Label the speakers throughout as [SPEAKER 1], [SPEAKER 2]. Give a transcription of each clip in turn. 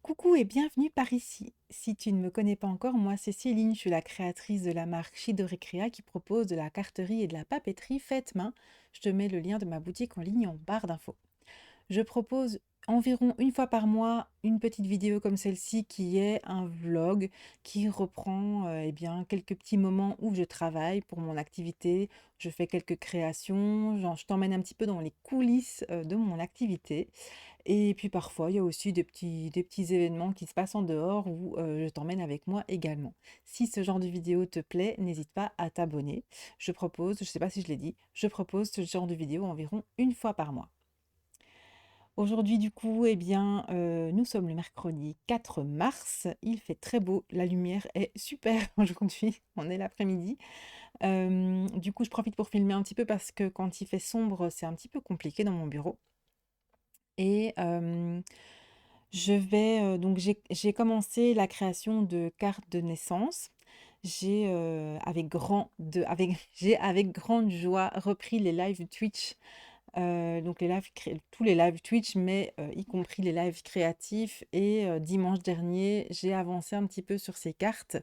[SPEAKER 1] Coucou et bienvenue par ici. Si tu ne me connais pas encore, moi c'est Céline, je suis la créatrice de la marque Shidori Crea qui propose de la carterie et de la papeterie faites main. Je te mets le lien de ma boutique en ligne en barre d'infos. Je propose environ une fois par mois une petite vidéo comme celle-ci qui est un vlog qui reprend bien, quelques petits moments où je travaille pour mon activité. Je fais quelques créations, je t'emmène un petit peu dans les coulisses de mon activité. Et puis parfois, il y a aussi des petits événements qui se passent en dehors où je t'emmène avec moi également. Si ce genre de vidéo te plaît, n'hésite pas à t'abonner. Je propose, je ne sais pas si je l'ai dit, je propose ce genre de vidéo environ une fois par mois. Aujourd'hui, du coup, nous sommes le mercredi 4 mars. Il fait très beau, la lumière est super aujourd'hui, on est l'après-midi. Du coup, je profite pour filmer un petit peu parce que quand il fait sombre, c'est un petit peu compliqué dans mon bureau. Et j'ai commencé la création de cartes de naissance. J'ai avec grande joie repris les lives Twitch, donc tous les lives Twitch, mais y compris les lives créatifs. Et dimanche dernier, j'ai avancé un petit peu sur ces cartes.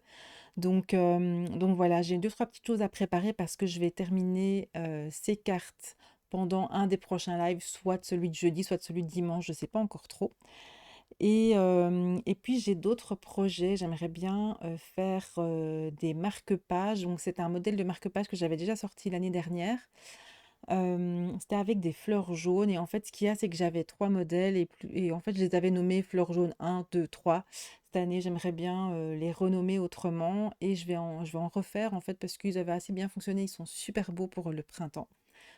[SPEAKER 1] Donc voilà, j'ai deux, trois petites choses à préparer parce que je vais terminer ces cartes pendant un des prochains lives, soit celui de jeudi, soit celui de dimanche, je ne sais pas encore trop. Et puis j'ai d'autres projets. J'aimerais bien, faire, des marque-pages. Donc c'est un modèle de marque-page que j'avais déjà sorti l'année dernière. C'était avec des fleurs jaunes et en fait, ce qu'il y a, c'est que j'avais 3 modèles et en fait, je les avais nommés fleurs jaunes 1, 2, 3. Cette année, j'aimerais bien, les renommer autrement et je vais en refaire en fait parce qu'ils avaient assez bien fonctionné. Ils sont super beaux pour le printemps.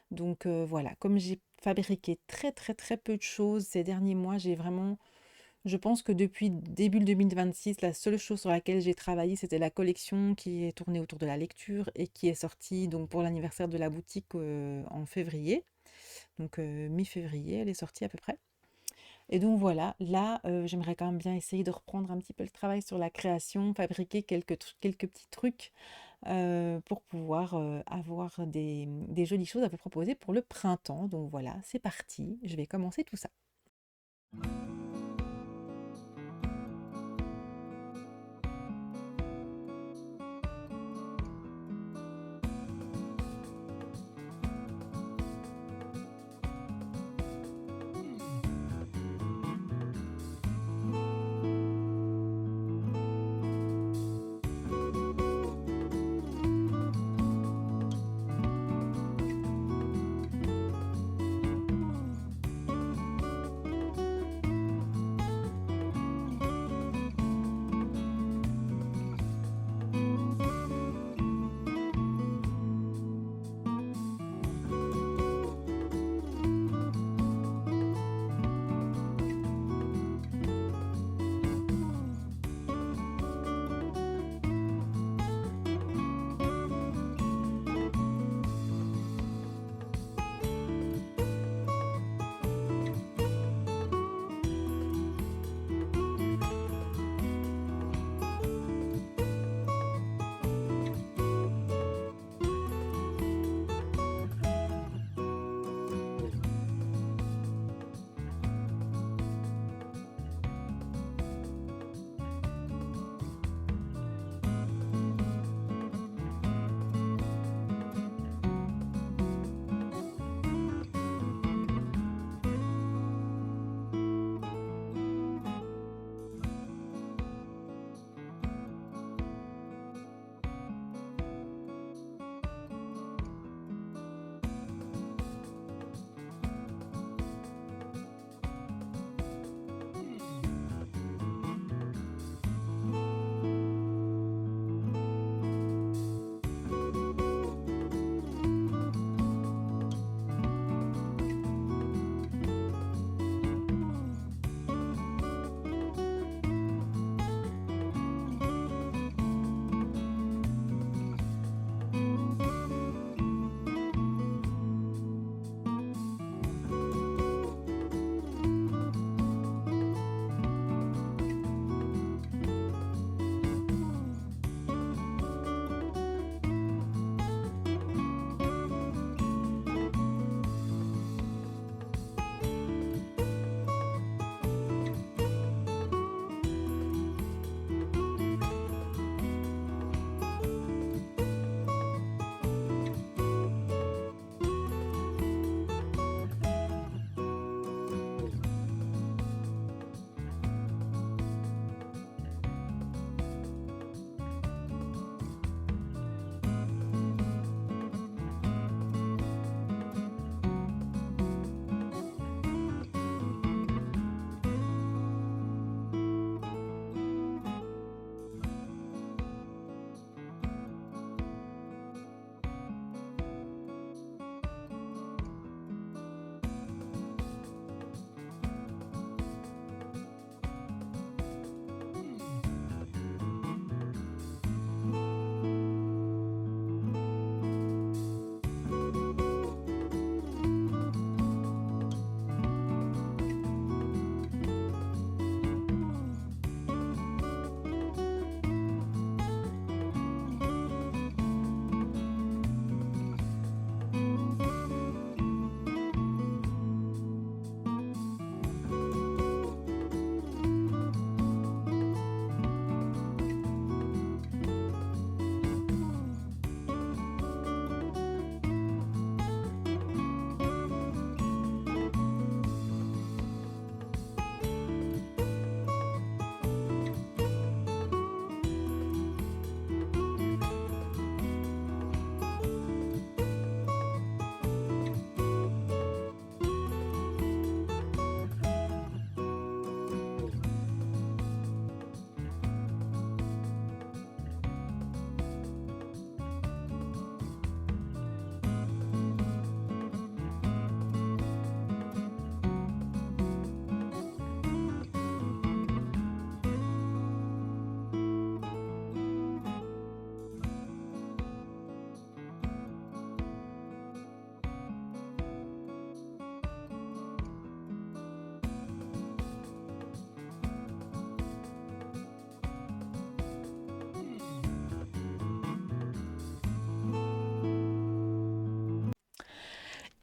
[SPEAKER 1] Donc, voilà, comme j'ai fabriqué très, très, très peu de choses ces derniers mois, je pense que depuis début 2026, la seule chose sur laquelle j'ai travaillé, c'était la collection qui est tournée autour de la lecture et qui est sortie donc pour l'anniversaire de la boutique en février. Donc mi-février, elle est sortie à peu près. Et donc voilà, là, j'aimerais quand même bien essayer de reprendre un petit peu le travail sur la création, fabriquer quelques petits trucs pour pouvoir avoir des jolies choses à vous proposer pour le printemps. Donc voilà, c'est parti, je vais commencer tout ça.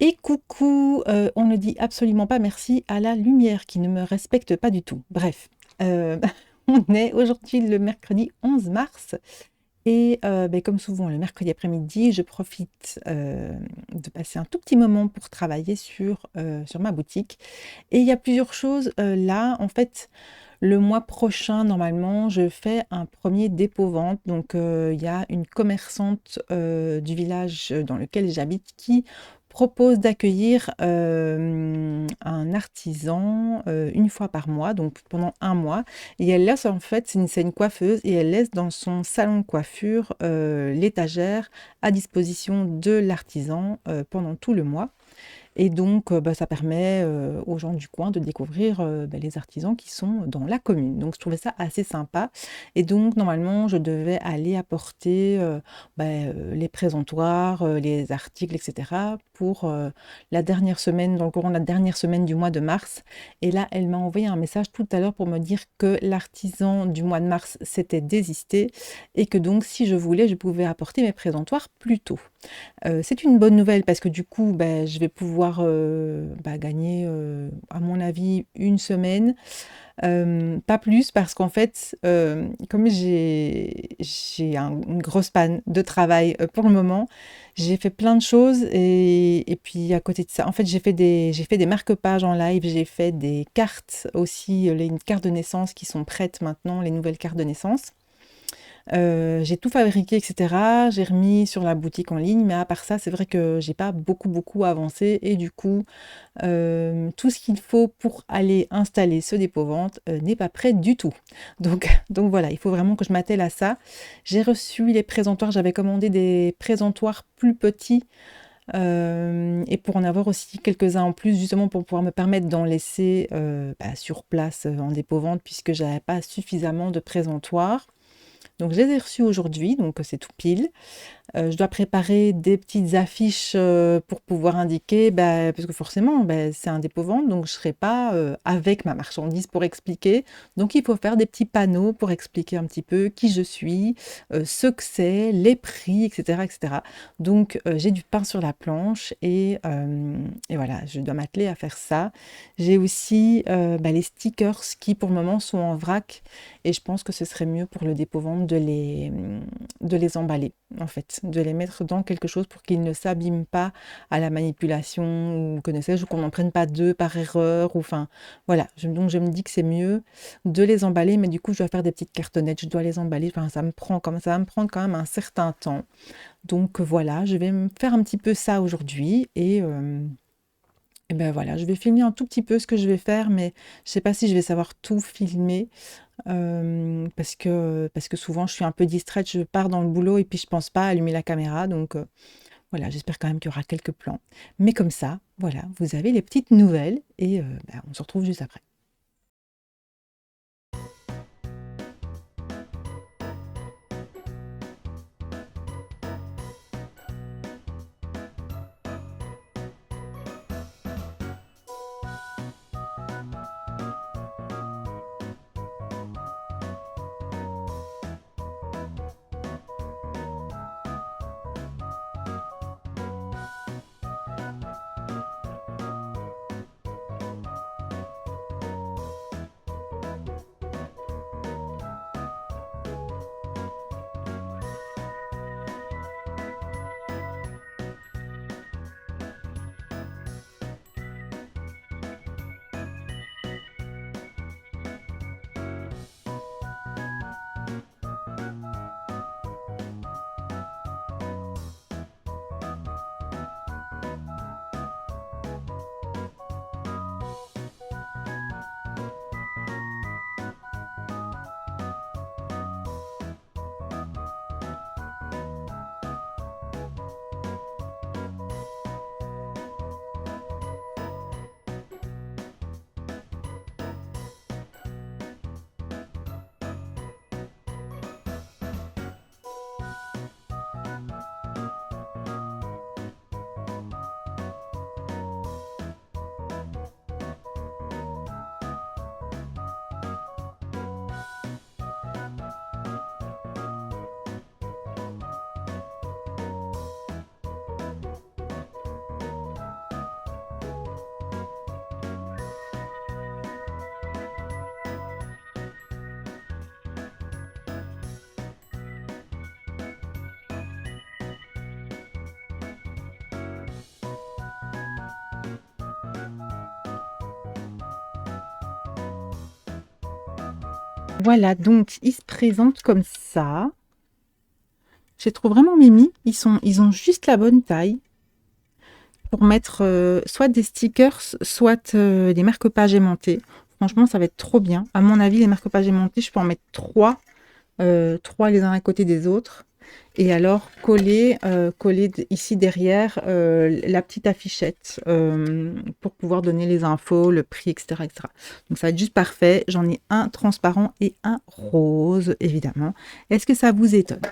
[SPEAKER 1] Et coucou, on ne dit absolument pas merci à la lumière qui ne me respecte pas du tout. Bref, on est aujourd'hui le mercredi 11 mars et comme souvent le mercredi après-midi, je profite, de passer un tout petit moment pour travailler sur ma boutique et il y a plusieurs choses, là. En fait, le mois prochain, normalement, je fais un premier dépôt-vente. Donc, il y a une commerçante, du village, dans lequel j'habite qui propose d'accueillir, un artisan, 1 fois par mois, donc pendant 1 mois. Et elle laisse en fait, c'est une coiffeuse et elle laisse dans son salon de coiffure, l'étagère à disposition de l'artisan, pendant tout le mois. Et donc, ça permet, aux gens du coin de découvrir, les artisans qui sont dans la commune. Donc je trouvais ça assez sympa et donc normalement, je devais aller apporter, les présentoirs, les articles et cetera pour, la dernière semaine, dans le courant de la dernière semaine du mois de mars. Et là, elle m'a envoyé un message tout à l'heure pour me dire que l'artisan du mois de mars s'était désisté et que donc si je voulais, je pouvais apporter mes présentoirs plus tôt. C'est une bonne nouvelle parce que du coup, je vais pouvoir, gagner, à mon avis 1 semaine, pas plus parce qu'en fait, comme j'ai une grosse panne de travail, pour le moment, j'ai fait plein de choses et puis à côté de ça, en fait, j'ai fait des marque-pages en live, j'ai fait des cartes aussi, les cartes de naissance qui sont prêtes maintenant, les nouvelles cartes de naissance. J'ai tout fabriqué et cetera, j'ai remis sur la boutique en ligne, mais à part ça, c'est vrai que j'ai pas beaucoup, beaucoup avancé et du coup, tout ce qu'il faut pour aller installer ce dépôt-vente, n'est pas prêt du tout. Donc donc voilà, il faut vraiment que je m'attelle à ça. J'ai reçu les présentoirs, j'avais commandé des présentoirs plus petits, et pour en avoir aussi quelques-uns en plus, justement pour pouvoir me permettre d'en laisser, sur place, en dépôt-vente puisque j'avais pas suffisamment de présentoirs. Donc je les ai reçus aujourd'hui, donc c'est tout pile. Je dois préparer des petites affiches, pour pouvoir indiquer, parce que forcément, c'est un dépôt-vente, donc je serai pas, avec ma marchandise pour expliquer. Donc il faut faire des petits panneaux pour expliquer un petit peu qui je suis, ce que c'est, les prix et cetera et cetera. Donc j'ai du pain sur la planche et voilà, je dois m'atteler à faire ça. J'ai aussi, les stickers qui pour le moment sont en vrac et je pense que ce serait mieux pour le dépôt-vente de les emballer, en fait, de les mettre dans quelque chose pour qu'ils ne s'abîment pas à la manipulation ou que ne sais-je, ou qu'on n'en prenne pas 2 par erreur ou enfin, voilà. Donc je me dis que c'est mieux de les emballer, mais du coup, je dois faire des petites cartonnettes, je dois les emballer, enfin, ça va me prendre quand même un certain temps. Donc voilà, je vais me faire un petit peu ça aujourd'hui et voilà, je vais filmer un tout petit peu ce que je vais faire, mais je sais pas si je vais savoir tout filmer. Parce que souvent je suis un peu distraite, je pars dans le boulot et puis je pense pas à allumer la caméra donc voilà, j'espère quand même qu'il y aura quelques plans. Mais comme ça, voilà, vous avez les petites nouvelles et on se retrouve juste après. Voilà, donc ils se présentent comme ça. Je les trouve vraiment mimi. Ils ont juste la bonne taille pour mettre soit des stickers, soit des marque-pages aimantés. Franchement, ça va être trop bien. À mon avis, les marque-pages aimantés, je peux en mettre trois les uns à côté des autres. Et alors coller ici derrière la petite affichette pour pouvoir donner les infos, le prix, etc., etc. Donc ça va être juste parfait. J'en ai un transparent et un rose, évidemment. Est-ce que ça vous étonne?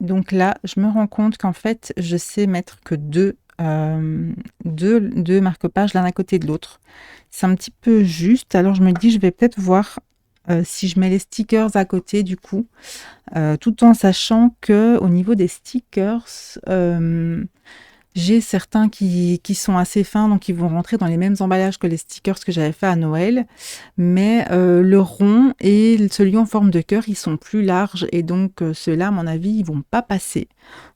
[SPEAKER 1] Donc là, je me rends compte qu'en fait, je sais mettre que deux marque-pages l'un à côté de l'autre. C'est un petit peu juste. Alors je me dis, je vais peut-être voir si je mets les stickers à côté du coup, tout en sachant que au niveau des stickers, j'ai certains qui sont assez fins, donc ils vont rentrer dans les mêmes emballages que les stickers que j'avais fait à Noël. Mais le rond et celui en forme de cœur, ils sont plus larges et donc ceux-là, à mon avis, ils vont pas passer.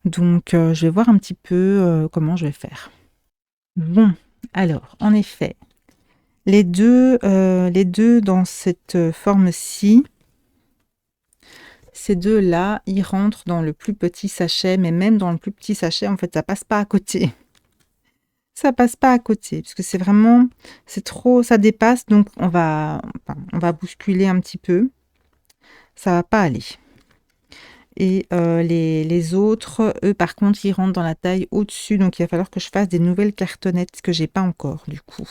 [SPEAKER 1] Donc je vais voir un petit peu comment je vais faire. Bon, alors, en effet, les deux dans cette forme-ci, ces deux-là, ils rentrent dans le plus petit sachet, mais même dans le plus petit sachet, en fait, ça passe pas à côté. Ça passe pas à côté, parce que c'est vraiment, c'est trop, ça dépasse, donc on va bousculer un petit peu. Ça va pas aller. Et les autres, eux, par contre, ils rentrent dans la taille au-dessus, donc il va falloir que je fasse des nouvelles cartonnettes que j'ai pas encore, du coup.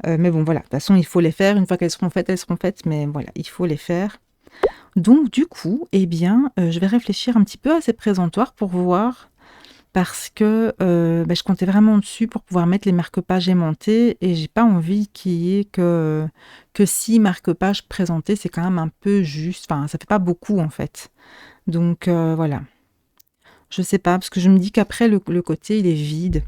[SPEAKER 1] Mais bon, voilà, de toute façon, il faut les faire. Une fois qu'elles seront faites, elles seront faites, mais voilà, il faut les faire. Donc, du coup, eh bien, je vais réfléchir un petit peu à ces présentoirs pour voir, parce que je comptais vraiment dessus pour pouvoir mettre les marque-pages aimantés et j'ai pas envie qu'il y ait que 6 marque-pages présentés, c'est quand même un peu juste, enfin, ça fait pas beaucoup en fait. Donc voilà, je sais pas, parce que je me dis qu'après le côté il est vide.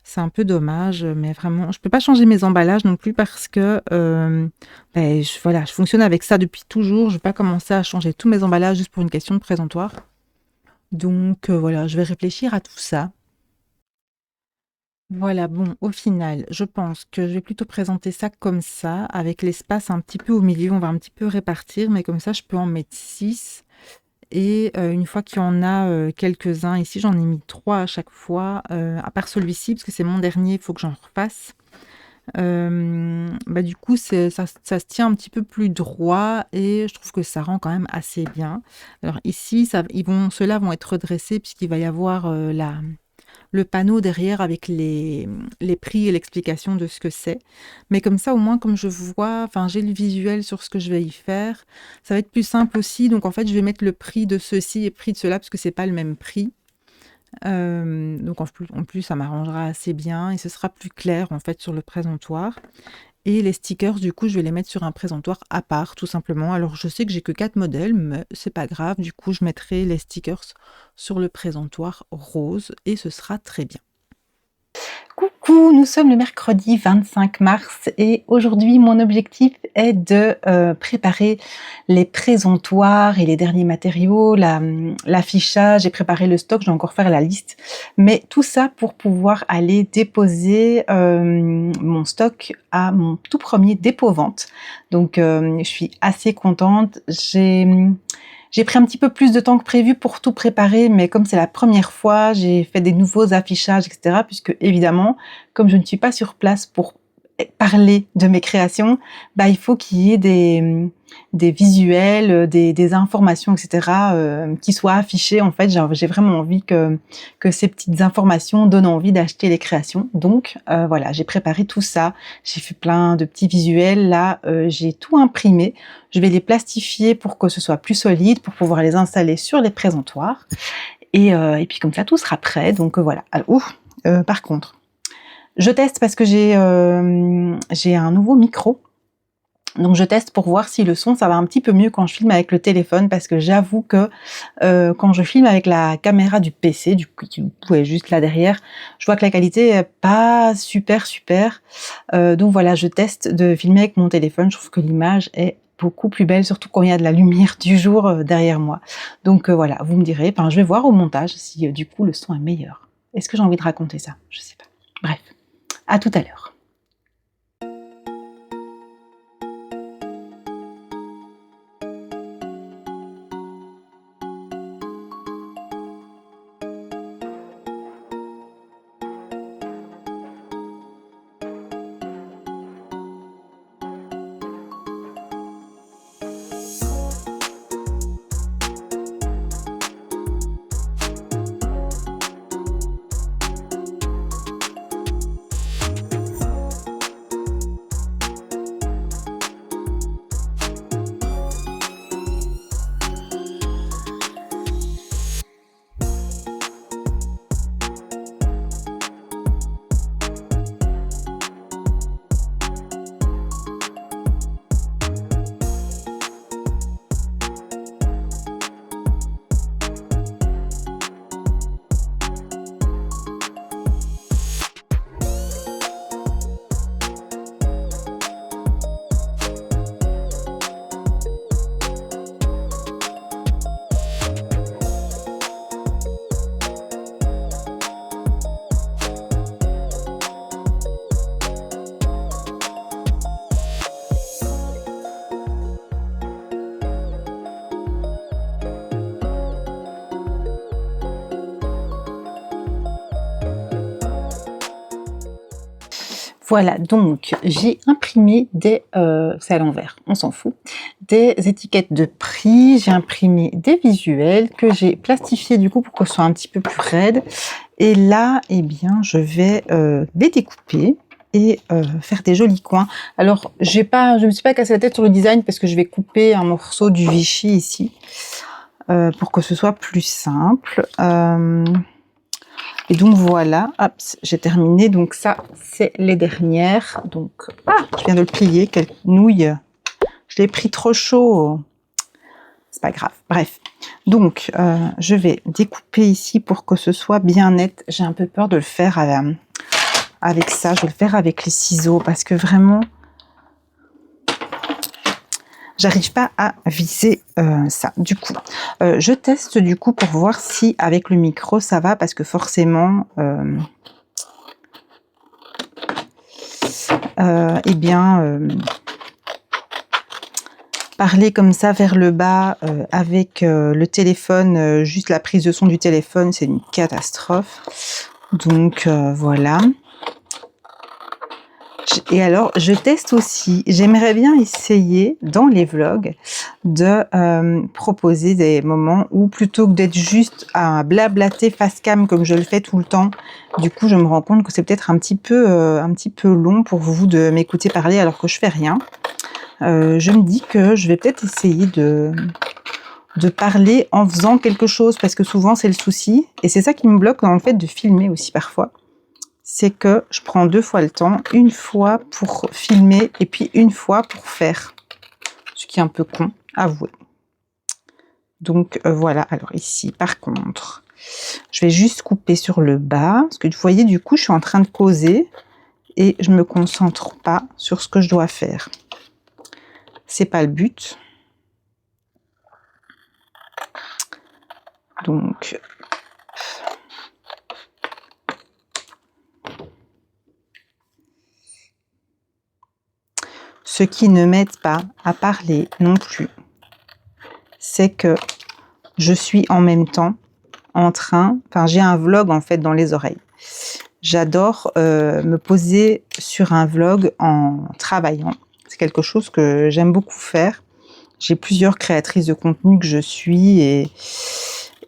[SPEAKER 1] C'est un peu dommage, mais vraiment, je peux pas changer mes emballages non plus parce que voilà, je fonctionne avec ça depuis toujours. Je vais pas commencer à changer tous mes emballages juste pour une question de présentoir. Donc voilà, je vais réfléchir à tout ça. Voilà, bon, au final, je pense que je vais plutôt présenter ça comme ça, avec l'espace un petit peu au milieu. On va un petit peu répartir, mais comme ça, je peux en mettre 6. Et une fois qu'il y en a quelques-uns, ici j'en ai mis 3 à chaque fois, à part celui-ci, parce que c'est mon dernier, il faut que j'en refasse. Du coup, ça se tient un petit peu plus droit et je trouve que ça rend quand même assez bien. Alors ici, ceux-là vont être redressés puisqu'il va y avoir le panneau derrière avec les prix et l'explication de ce que c'est. Mais comme ça, au moins, comme je vois, enfin, j'ai le visuel sur ce que je vais y faire. Ça va être plus simple aussi. Donc, en fait, je vais mettre le prix de ceci et le prix de cela parce que c'est pas le même prix. Donc, en plus, ça m'arrangera assez bien et ce sera plus clair, en fait, sur le présentoir. Et les stickers, du coup, je vais les mettre sur un présentoir à part, tout simplement. Alors, je sais que j'ai que 4 modèles, mais c'est pas grave. Du coup, je mettrai les stickers sur le présentoir rose et ce sera très bien. Coucou, nous sommes le mercredi 25 mars et aujourd'hui mon objectif est de préparer les présentoirs et les derniers matériaux, l'affichage, j'ai préparé le stock, je dois encore faire la liste, mais tout ça pour pouvoir aller déposer mon stock à mon tout premier dépôt-vente. Donc je suis assez contente, j'ai pris un petit peu plus de temps que prévu pour tout préparer, mais comme c'est la première fois, j'ai fait des nouveaux affichages, etc. Puisque évidemment, comme je ne suis pas sur place pour parler de mes créations, il faut qu'il y ait des visuels, des informations, etc. Qui soient affichées. En fait, j'ai vraiment envie que ces petites informations donnent envie d'acheter les créations. Donc voilà, j'ai préparé tout ça. J'ai fait plein de petits visuels. Là, j'ai tout imprimé. Je vais les plastifier pour que ce soit plus solide, pour pouvoir les installer sur les présentoirs. Et puis comme ça, tout sera prêt. Donc voilà. Alors, par contre, je teste parce que j'ai un nouveau micro. Donc je teste pour voir si le son, ça va un petit peu mieux quand je filme avec le téléphone, parce que j'avoue que quand je filme avec la caméra du PC, du coup, qui est juste là derrière, je vois que la qualité est pas super super. Donc voilà, je teste de filmer avec mon téléphone. Je trouve que l'image est beaucoup plus belle, surtout quand il y a de la lumière du jour derrière moi. Donc voilà, vous me direz, enfin je vais voir au montage si du coup le son est meilleur. Est-ce que j'ai envie de raconter ça? Je sais pas. Bref, à tout à l'heure. Voilà, donc j'ai imprimé c'est à l'envers, on s'en fout, des étiquettes de prix, j'ai imprimé des visuels que j'ai plastifiés du coup pour que ce soit un petit peu plus raide. Et là, eh bien, je vais les découper et faire des jolis coins. Alors, je me suis pas cassé la tête sur le design parce que je vais couper un morceau du Vichy ici pour que ce soit plus simple. Et donc voilà, hop, j'ai terminé. Donc ça, c'est les dernières. Donc, je viens de le plier, quelle nouille. Je l'ai pris trop chaud. C'est pas grave. Bref. Donc, je vais découper ici pour que ce soit bien net. J'ai un peu peur de le faire avec ça. Je vais le faire avec les ciseaux parce que vraiment, j'arrive pas à viser ça. Du coup, je teste du coup pour voir si avec le micro ça va parce que forcément, eh bien, parler comme ça vers le bas avec le téléphone, juste la prise de son du téléphone, c'est une catastrophe. Donc voilà. Et alors, je teste aussi, j'aimerais bien essayer dans les vlogs de proposer des moments où plutôt que d'être juste à blablater face cam comme je le fais tout le temps, du coup je me rends compte que c'est peut-être un petit peu long pour vous de m'écouter parler alors que je fais rien. Je me dis que je vais peut-être essayer de parler en faisant quelque chose parce que souvent c'est le souci et c'est ça qui me bloque dans le fait de filmer aussi parfois. C'est que je prends 2 fois le temps, une fois pour filmer et puis une fois pour faire. Ce qui est un peu con, avouez. Donc voilà, alors ici par contre, je vais juste couper sur le bas, parce que vous voyez du coup je suis en train de causer et je me concentre pas sur ce que je dois faire. C'est pas le but. Donc ce qui ne m'aide pas à parler non plus, c'est que je suis en même temps j'ai un vlog en fait dans les oreilles. J'adore me poser sur un vlog en travaillant. C'est quelque chose que j'aime beaucoup faire. J'ai plusieurs créatrices de contenu que je suis et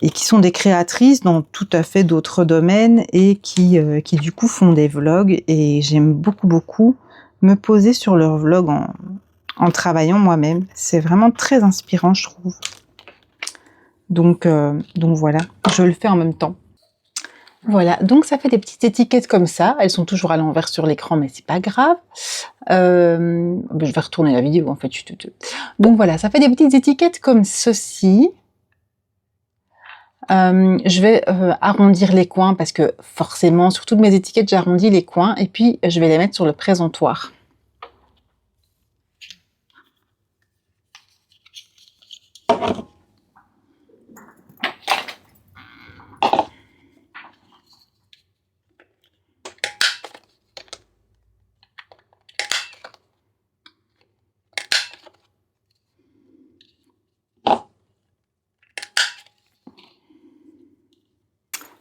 [SPEAKER 1] qui sont des créatrices dans tout à fait d'autres domaines et qui du coup font des vlogs et j'aime beaucoup me poser sur leur vlog en travaillant moi-même. C'est vraiment très inspirant, je trouve. Donc voilà, je le fais en même temps. Voilà, donc ça fait des petites étiquettes comme ça. Elles sont toujours à l'envers sur l'écran, mais c'est pas grave. Je vais retourner la vidéo en fait. Donc voilà, ça fait des petites étiquettes comme ceci. Je vais arrondir les coins parce que forcément, sur toutes mes étiquettes, j'arrondis les coins et puis je vais les mettre sur le présentoir.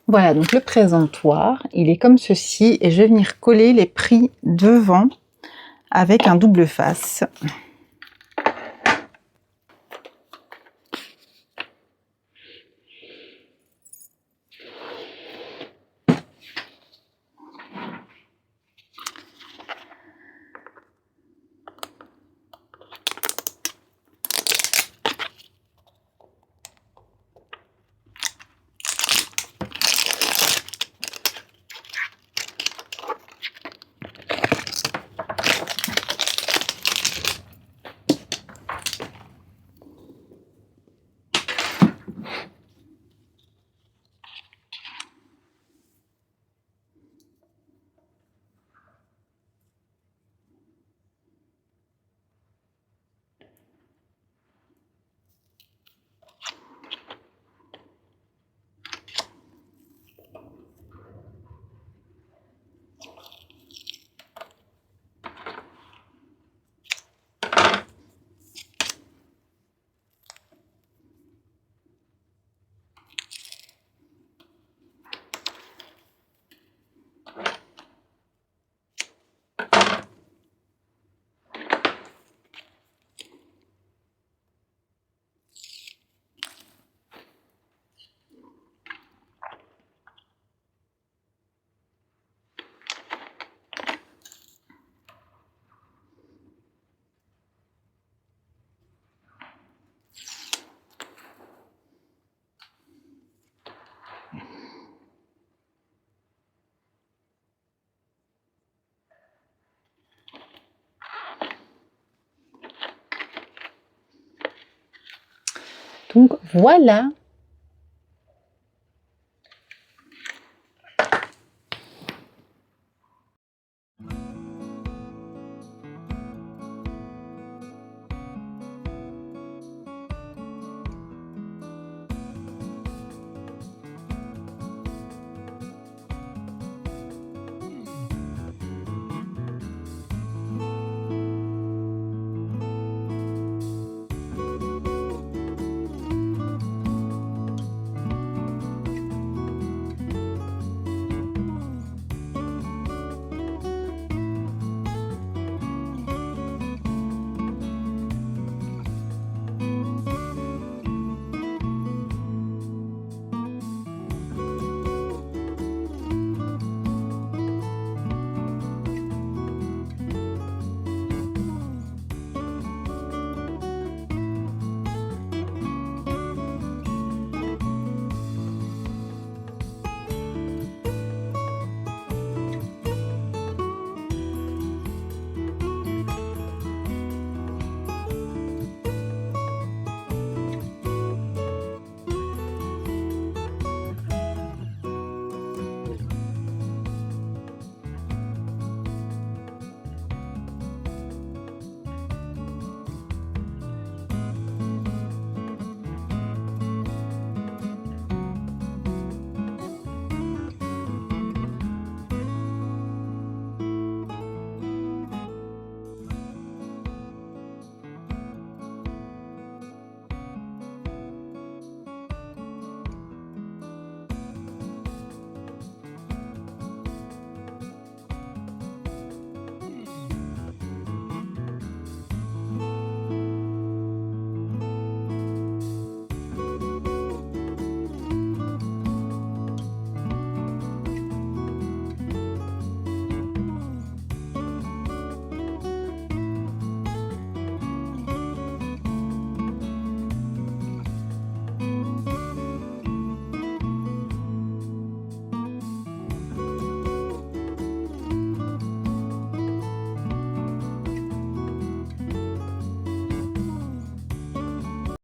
[SPEAKER 1] Voilà, donc le présentoir, il est comme ceci et je vais venir coller les prix devant avec un double face.
[SPEAKER 2] Donc voilà.